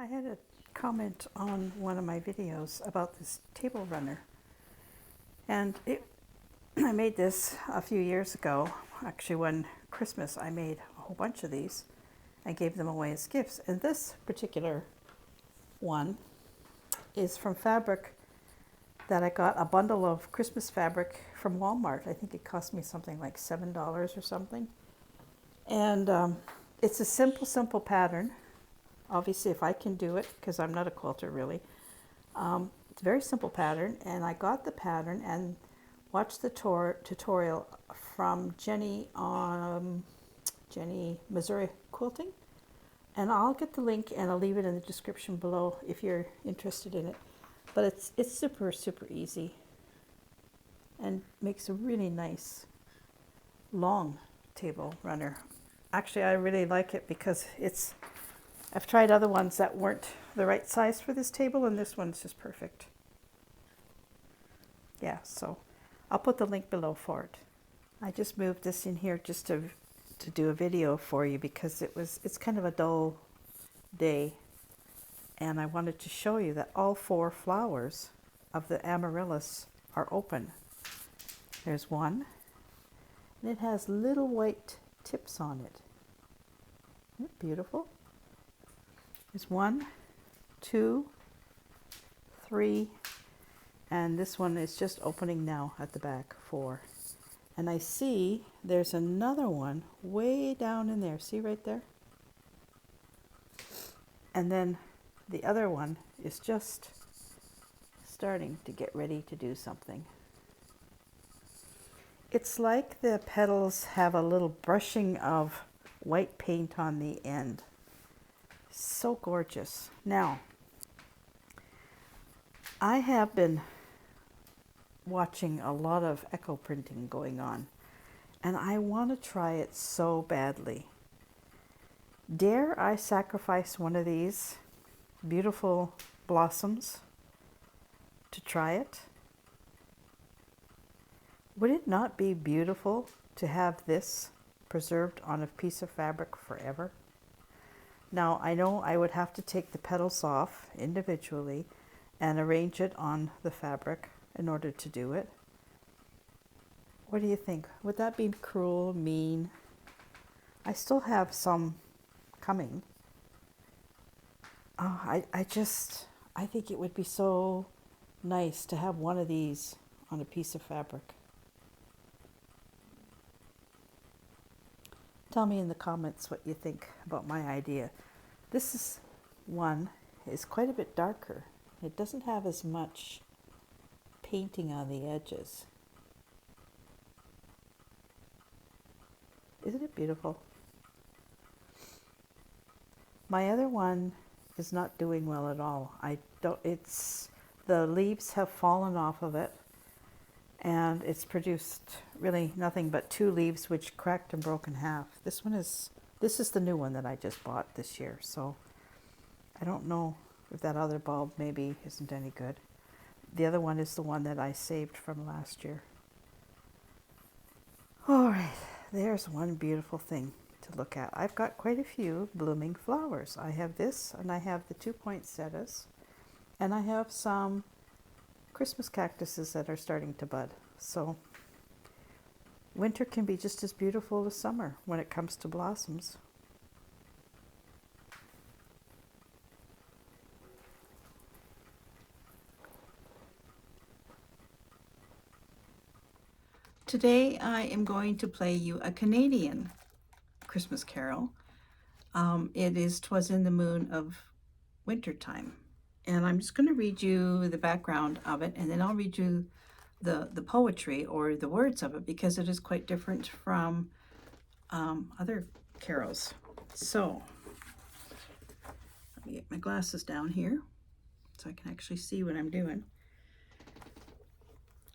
I had a comment on one of my videos about this table runner, and I made this a few years ago. Actually, one Christmas I made a whole bunch of these. I gave them away as gifts, and this particular one is from fabric that I got a bundle of Christmas fabric from Walmart. I think it cost me something like $7 or something, and it's a simple pattern. Obviously, if I can do it, because I'm not a quilter really. It's a very simple pattern, and I got the pattern and watched the tutorial from Jenny Missouri Quilting, and I'll get the link and I'll leave it in the description below if you're interested in it. But it's super easy and makes a really nice long table runner. Actually, I really like it because I've tried other ones that weren't the right size for this table, and this one's just perfect. Yeah, so I'll put the link below for it. I just moved this in here just to do a video for you because it's kind of a dull day, and I wanted to show you that all 4 flowers of the Amaryllis are open. There's one, and it has little white tips on it. Isn't it beautiful? There's 1, 2, 3, and this one is just opening now at the back, 4. And I see there's another one way down in there. See right there? And then the other one is just starting to get ready to do something. It's like the petals have a little brushing of white paint on the end. So gorgeous. Now, I have been watching a lot of echo printing going on, and I want to try it so badly. Dare I sacrifice one of these beautiful blossoms to try it? Would it not be beautiful to have this preserved on a piece of fabric forever? Now, I know I would have to take the petals off individually and arrange it on the fabric in order to do it. What do you think? Would that be cruel, mean? I still have some coming. Oh, I think it would be so nice to have one of these on a piece of fabric. Tell me in the comments what you think about my idea. This one is quite a bit darker. It doesn't have as much painting on the edges. Isn't it beautiful? My other one is not doing well at all. The leaves have fallen off of it, and it's produced really nothing but 2 leaves which cracked and broke in half. This is the new one that I just bought this year, so I don't know if that other bulb maybe isn't any good. The other one is the one that I saved from last year. All right, there's one beautiful thing to look at. I've got quite a few blooming flowers. I have this, and I have the 2 poinsettias, and I have some Christmas cactuses that are starting to bud. So winter can be just as beautiful as summer when it comes to blossoms. Today I am going to play you a Canadian Christmas carol. It is "'Twas in the Moon of Wintertime." And I'm just going to read you the background of it, and then I'll read you the poetry or the words of it, because it is quite different from other carols. So let me get my glasses down here so I can actually see what I'm doing.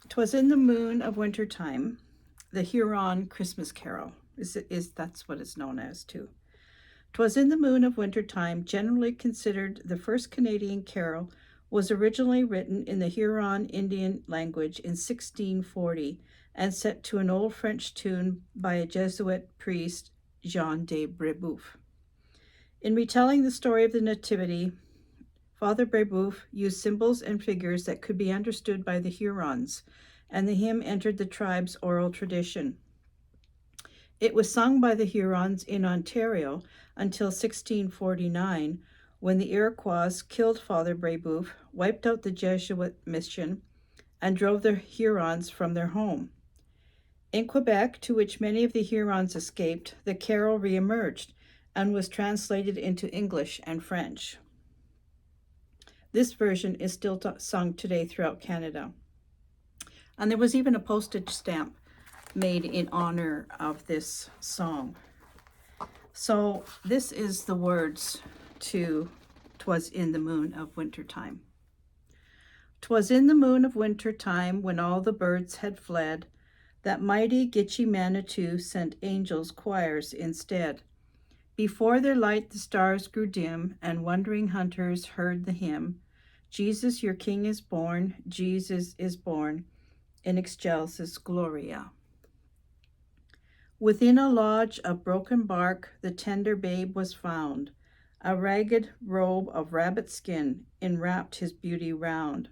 "'Twas in the moon of winter time, the Huron Christmas carol." That's what it's known as too. "'Twas in the moon of winter time," generally considered the first Canadian carol, was originally written in the Huron Indian language in 1640 and set to an old French tune by a Jesuit priest, Jean de Brebeuf. In retelling the story of the Nativity, Father Brebeuf used symbols and figures that could be understood by the Hurons, and the hymn entered the tribe's oral tradition. It was sung by the Hurons in Ontario until 1649, when the Iroquois killed Father Brebeuf, wiped out the Jesuit mission, and drove the Hurons from their home. In Quebec, to which many of the Hurons escaped, the carol re-emerged and was translated into English and French. This version is still sung today throughout Canada. And there was even a postage stamp made in honor of this song. So this is the words to "'Twas in the Moon of Wintertime." "'Twas in the moon of winter time, when all the birds had fled, that mighty Gitche Manitou sent angels' choirs instead. Before their light the stars grew dim, and wondering hunters heard the hymn, Jesus your King is born, Jesus is born, in excelsis Gloria. Within a lodge of broken bark the tender babe was found. A ragged robe of rabbit skin enwrapped his beauty round.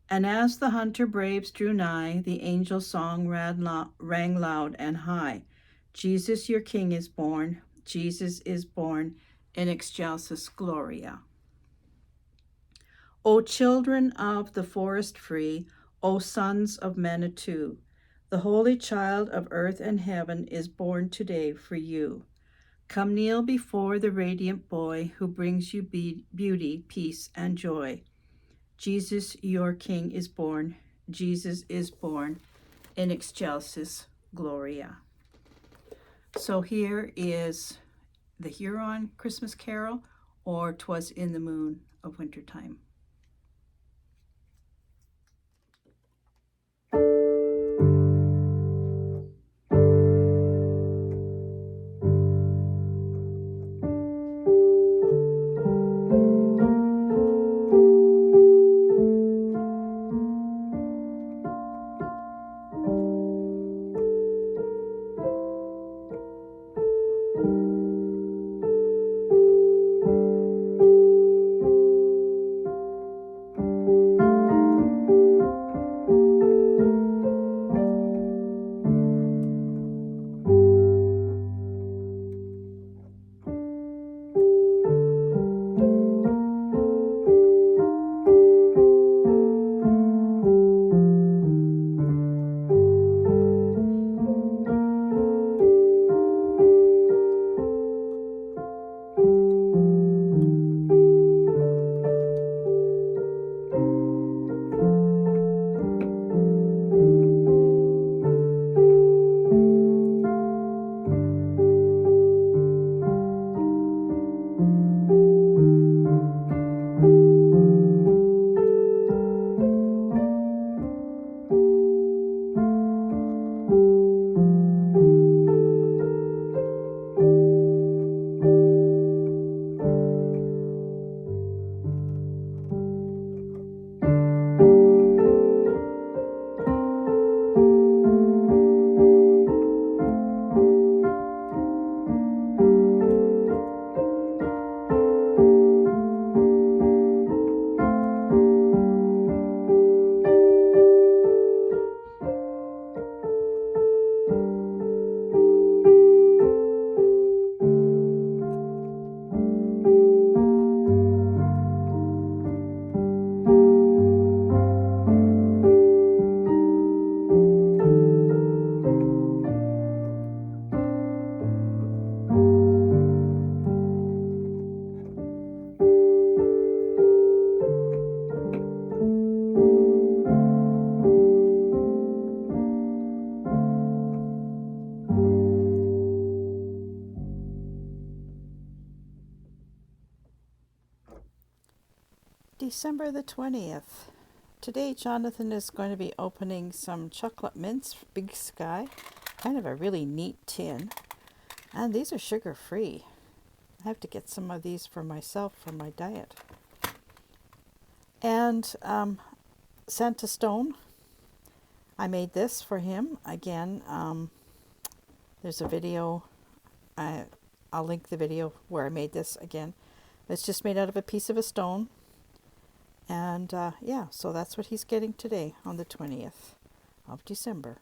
And as the hunter braves drew nigh, the angel song rang loud and high. Jesus your King is born, Jesus is born, in excelsis Gloria. O children of the forest free, O sons of Manitou, the holy child of earth and heaven is born today for you. Come kneel before the radiant boy who brings you beauty, peace, and joy. Jesus, your King, is born. Jesus is born, in excelsis Gloria. So here is the Huron Christmas Carol, or "'Twas in the Moon of Wintertime." December the 20th. Today Jonathan is going to be opening some chocolate mints, Big Sky. Kind of a really neat tin. And these are sugar-free. I have to get some of these for myself for my diet. And Santa Stone. I made this for him. Again, there's a video. I'll link the video where I made this again. It's just made out of a piece of a stone. And yeah, so that's what he's getting today on the 20th of December.